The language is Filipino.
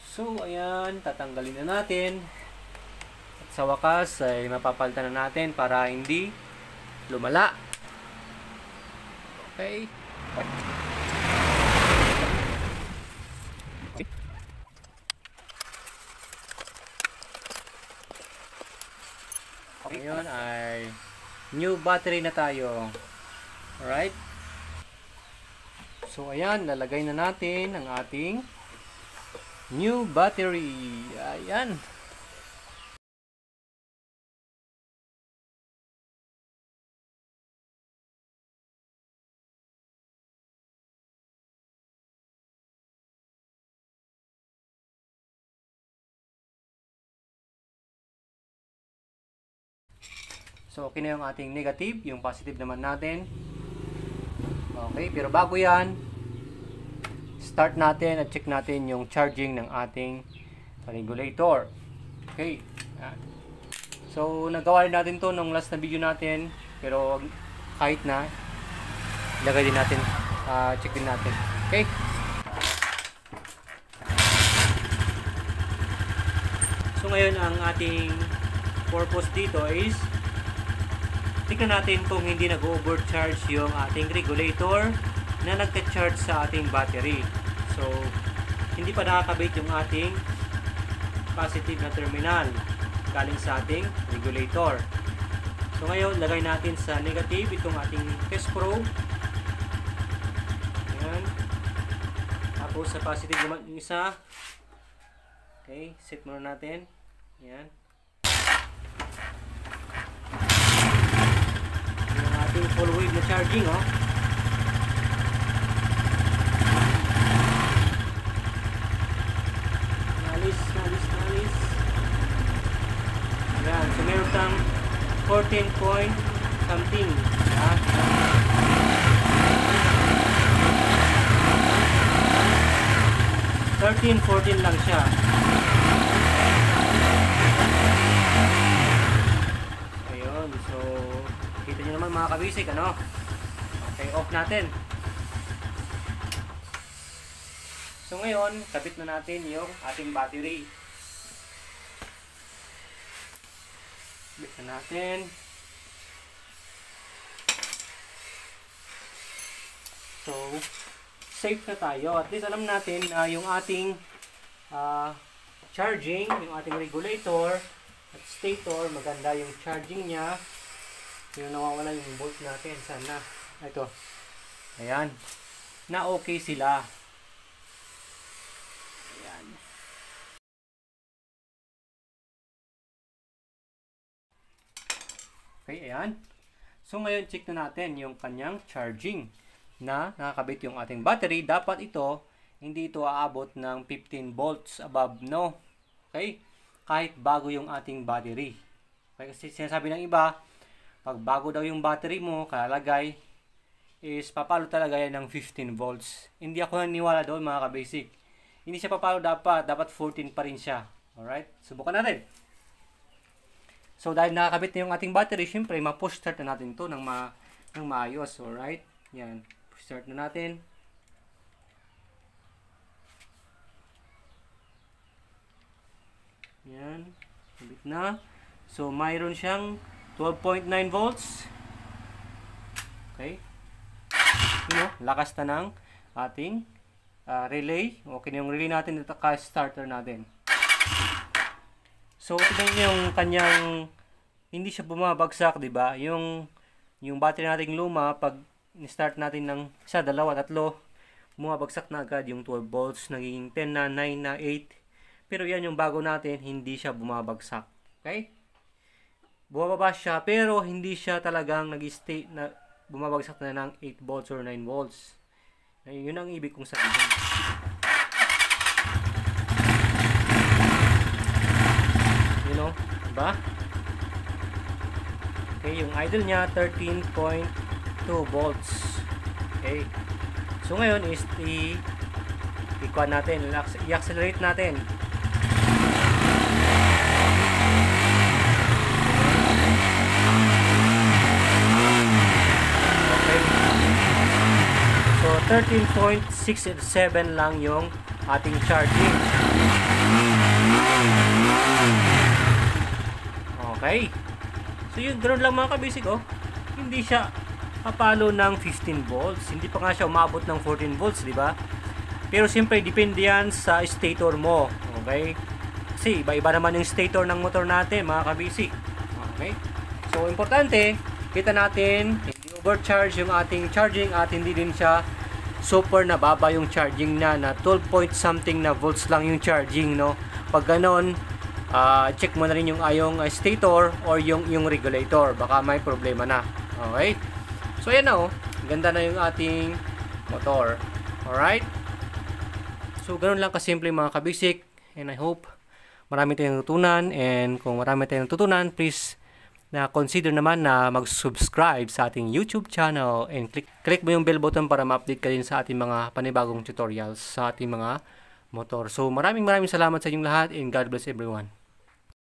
So, ayan, tatanggalin na natin. At sa wakas, ay mapapalitan na natin para hindi lumala. Okay. Ngayon ay new battery na tayo. Alright. So, ayan, lalagay na natin ang ating new battery. Ayan. So, okay na yung ating negative, yung positive naman natin. Okay, pero bago yan, start natin at check natin yung charging ng ating regulator. Okay. So, nagawa rin natin to nung last na video natin, pero kahit na, ilagay din natin, check din natin. Okay. So, ngayon ang ating purpose dito is tignan natin kung hindi nag-overcharge yung ating regulator na nagka-charge sa ating battery. So, hindi pa nakakabit yung ating positive na terminal galing sa ating regulator. So, ngayon, lagay natin sa negative itong ating test probe. Ayan. Tapos, sa positive naman yung isa. Okay, set muna natin. Ayan. Full wave na charging, oh. Nalis. Ayan, so meron kang 14 point something. 13-14 lang siya. Ayun, so kita nyo naman mga kabisik, ano? Okay, off natin. So ngayon, kabit na natin yung ating battery. Kabit na natin. So, safe na tayo. At least alam natin na yung ating charging, yung ating regulator at stator, maganda yung charging niya. Yung nawawala yung volt natin. Sana. Ito. Ayan. Na okay sila. Ayan. Okay, ayan. So, ngayon check na natin yung kanyang charging na nakakabit yung ating battery. Dapat ito, hindi ito aabot ng 15 volts above, no? Okay? Kahit bago yung ating battery. Okay? Kasi sinasabi ng iba, pag bago daw yung battery mo, kalalagay, is papalo talaga yan ng 15 volts. Hindi ako naniwala doon mga ka-basic. Hindi siya papalo dapat 14 pa rin siya. Alright? Subukan natin. So, dahil nakakabit na yung ating battery, syempre, ma-push start na natin to ng maayos. Alright? Yan. Push start na natin. Yan. Kabit na. So, mayroon siyang 12.9 volts. Okay. Lakas na ng ating relay. Okay na yung relay natin at ka-starter natin. So, tignan niyo yung kanyang hindi siya bumabagsak, di ba? Yung battery nating luma, pag ni-start natin ng 1, 2, 3, bumabagsak na agad yung 12 volts, naging 10 na, 9 na, 8. Pero yan yung bago natin, hindi siya bumabagsak. Okay? Bumababa siya, pero hindi siya talagang nag-stay na bumabagsak na ng 8 volts or 9 volts. Yun ang ibig kong sabihin. You know, diba? Okay, yung idle niya 13.2 volts. Okay. So ngayon is i-kuha natin, i-accelerate natin. So 13.67 lang yung ating charging. Okay. So yun, ganoon lang mga kabisig, oh. Hindi siya papalo ng 15 volts. Hindi pa nga siya umabot ng 14 volts, di ba? Pero siyempre, depende yan sa stator mo. Okay? Kasi iba-iba naman yung stator ng motor natin, mga kabisig. Okay? So, importante, kita natin, hindi overcharge yung ating charging at hindi din siya super nababa yung charging na 12 point something na volts lang yung charging, no? Pag ganon, check mo na rin yung stator or yung regulator. Baka may problema na. Okay? So, yan na, oh. Ganda na yung ating motor. Alright? So, ganun lang kasimple mga kabisik. And I hope marami tayong natutunan. And kung marami tayong natutunan, please consider naman na mag-subscribe sa ating YouTube channel and click mo yung bell button para ma-update ka din sa ating mga panibagong tutorials sa ating mga motor. So maraming salamat sa inyong lahat and God bless everyone.